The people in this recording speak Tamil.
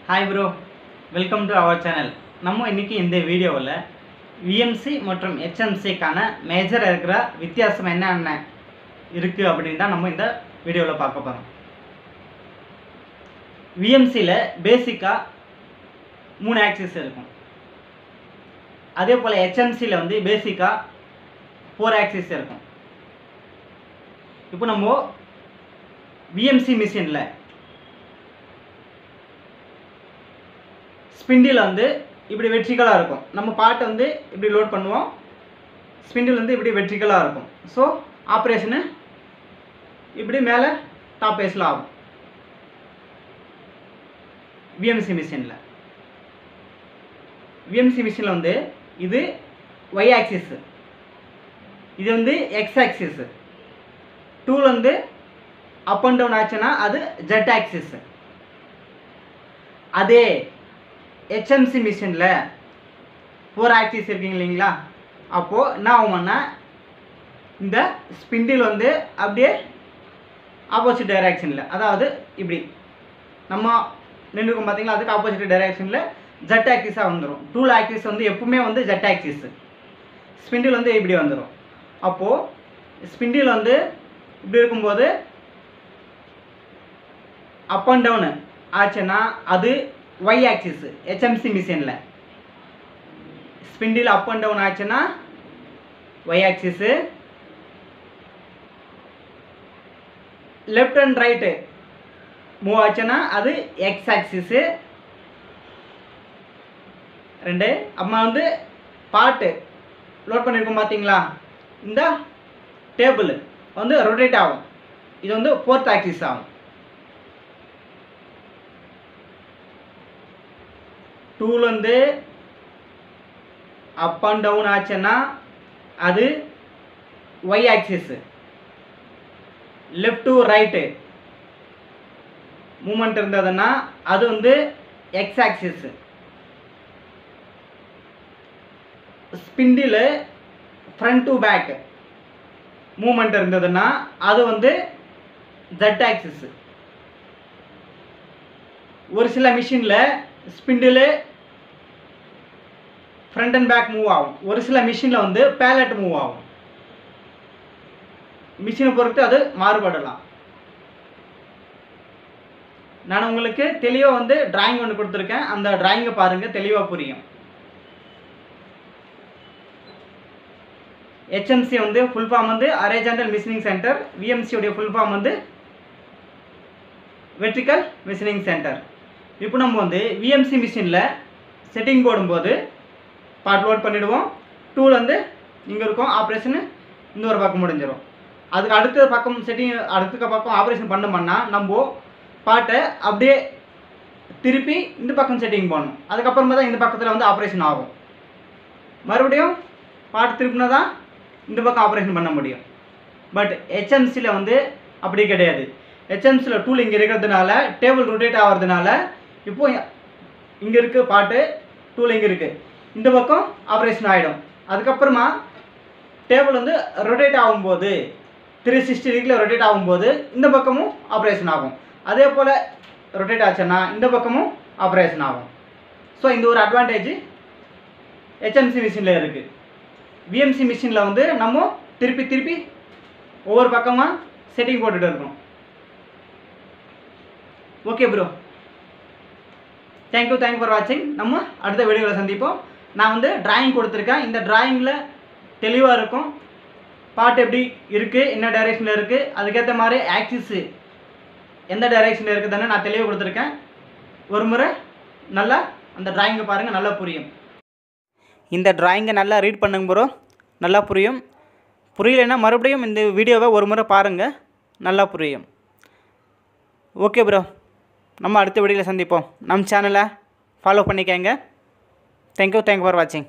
Hi bro, welcome to our channel. நம்ம இன்றைக்கி இந்த வீடியோவில் விஎம்சி மற்றும் ஹெச்எம்சிக்கான மேஜர் இருக்கிற வித்தியாசம் என்னென்ன இருக்குது அப்படின்னு தான் நம்ம இந்த வீடியோவில் பார்க்க போகிறோம். விஎம்சியில் பேசிக்காக 3 ஆக்சிஸ் இருக்கும். அதே போல் ஹெச்எம்சியில் வந்து பேசிக்காக 4 ஆக்சிஸ் இருக்கும். இப்போ நம்ம விஎம்சி மிஷினில் ஸ்பிண்டில் வந்து இப்படி வெர்டிகலாக இருக்கும். நம்ம பார்ட்டை வந்து இப்படி லோட் பண்ணுவோம், ஸ்பிண்டில் வந்து இப்படி வெர்டிகலாக இருக்கும். ஸோ ஆப்ரேஷனு இப்படி மேலே டாப் பேஸில் ஆகும் விஎம்சி மிஷினில். விஎம்சி மிஷினில் வந்து இது ஒய் ஆக்சிஸு, இது வந்து எக்ஸ் ஆக்சிஸு. டூல் வந்து அப் அண்ட் டவுன் ஆச்சுன்னா அது ஜெட் ஆக்சிஸு. அதே ஹெச்எம்சி மிஷினில் 4 ஆக்சிஸ் இருக்குங்க இல்லைங்களா, அப்போது என்ன ஆகும்னா இந்த ஸ்பிண்டில் வந்து அப்படியே ஆப்போசிட் டைரக்ஷனில், அதாவது இப்படி நம்ம நின்றுக்கும் பார்த்தீங்களா, அதுக்கு ஆப்போசிட் டைரக்ஷனில் ஜெட் ஆக்சிஸாக வந்துடும். டூல் ஆக்சிஸ் வந்து எப்பவுமே வந்து ஜெட் ஆக்சிஸ், ஸ்பிண்டில் வந்து இப்படி வந்துடும். அப்போது ஸ்பிண்டில் வந்து இப்படி இருக்கும்போது அப் அண்ட் டவுனு ஆச்சுன்னா அது ஒய் ஆக்சிஸ். ஹெச்எம்சி மிஷினில் ஸ்பிண்டில் அப் அண்ட் டவுன் ஆச்சுன்னா Y axis, left and right move ஆச்சுன்னா அது எக்ஸ் ஆக்சிஸு. ரெண்டு அம்மா வந்து பார்ட்டு லோட் பண்ணியிருக்கோம் பார்த்தீங்களா, இந்த டேபிள் வந்து ரொட்டேட் ஆகும், இது வந்து 4th ஆக்சிஸ் ஆகும். டூல் வந்து அப் அண்ட் டவுன் ஆச்சுன்னா அது Y axis, left to right moment இருந்ததுன்னா அது வந்து X axis. Spindle front to back moment இருந்ததுன்னா அது வந்து ஜெட் ஆக்சிஸு. ஒரு சில மிஷினில் spindle front and back move ஆகும், ஒரு சில மிஷினில் வந்து பேலட் மூவ் ஆகும். மிஷினை பொறுத்து அது மாறுபடலாம். நான் உங்களுக்கு தெளிவாக வந்து டிராயிங் ஒன்று கொடுத்துருக்கேன், அந்த டிராயிங்கை பாருங்கள், தெளிவாக புரியும். ஹெச்எம்சி வந்து ஃபுல் ஃபார்ம் வந்து ஹாரிசான்டல் மிஷினிங் சென்டர், விஎம்சியோடைய ஃபுல் ஃபார்ம் வந்து வெர்டிக்கல் மிஷினிங் சென்டர். இப்போ நம்ம வந்து விஎம்சி மிஷினில் செட்டிங் போடும்போது பார்ட் லோட் பண்ணிவிடுவோம். டூல் வந்து இங்கே இருக்கும், ஆப்ரேஷனு இந்த ஒரு பக்கம் முடிஞ்சிடும். அதுக்கு அடுத்த பக்கம் செட்டிங், அடுத்த பக்கம் ஆப்ரேஷன் பண்ணோம்னா நம்ம பார்ட்டை அப்படியே திருப்பி இந்த பக்கம் செட்டிங் பண்ணணும். அதுக்கப்புறமா தான் இந்த பக்கத்தில் வந்து ஆப்ரேஷன் ஆகும். மறுபடியும் பார்ட் திருப்பினா தான் இந்த பக்கம் ஆப்ரேஷன் பண்ண முடியும். பட் ஹெச்எம்சியில் வந்து அப்படி கிடையாது. ஹெச்எம்சியில் டூல் இங்கே இருக்கிறதுனால, டேபிள் ரொட்டேட் ஆகிறதுனால, இப்போ இங்கே இருக்குது பார்ட்டு, டூல் இங்கே இருக்குது, இந்த பக்கம் ஆப்ரேஷன் ஆகிடும். அதுக்கப்புறமா டேபிள் வந்து ரொட்டேட் ஆகும்போது 360 டிகிரியில் ரொட்டேட் ஆகும்போது இந்த பக்கமும் ஆப்ரேஷன் ஆகும். அதே போல் ரொட்டேட் ஆச்சுன்னா இந்த பக்கமும் ஆப்ரேஷன் ஆகும். ஸோ இந்த ஒரு அட்வான்டேஜ் ஹெச்எம்சி மிஷினில் இருக்குது. விஎம்சி மிஷினில் வந்து நம்ம திருப்பி திருப்பி ஒவ்வொரு பக்கமாக செட்டிங் போட்டுகிட்டு இருக்கோம். ஓகே ப்ரோ, தேங்க்யூ ஃபார் வாட்சிங். நம்ம அடுத்த வீடியோவில் சந்திப்போம். நான் வந்து டிராயிங் கொடுத்துருக்கேன், இந்த டிராயிங்கில் தெளிவாக இருக்கும், பார்ட் எப்படி இருக்குது, என்ன டைரெக்ஷனில் இருக்குது, அதுக்கேற்ற மாதிரி ஆக்சிஸு எந்த டைரெக்ஷனில் இருக்குதுன்னு நான் தெளிவாக கொடுத்துருக்கேன். ஒரு முறை நல்லா அந்த டிராயிங்கை பாருங்கள், நல்லா புரியும். இந்த டிராயிங்கை நல்லா ரீட் பண்ணுங்க ப்ரோ, நல்லா புரியும். புரியலைன்னா மறுபடியும் இந்த வீடியோவை ஒரு முறை பாருங்கள், நல்லா புரியும். ஓகே ப்ரோ, நம்ம அடுத்த வீடியோவில் சந்திப்போம். நம்ம சேனலை ஃபாலோ பண்ணிக்கங்க. தேங்க்யூ ஃபார் வாட்சிங்.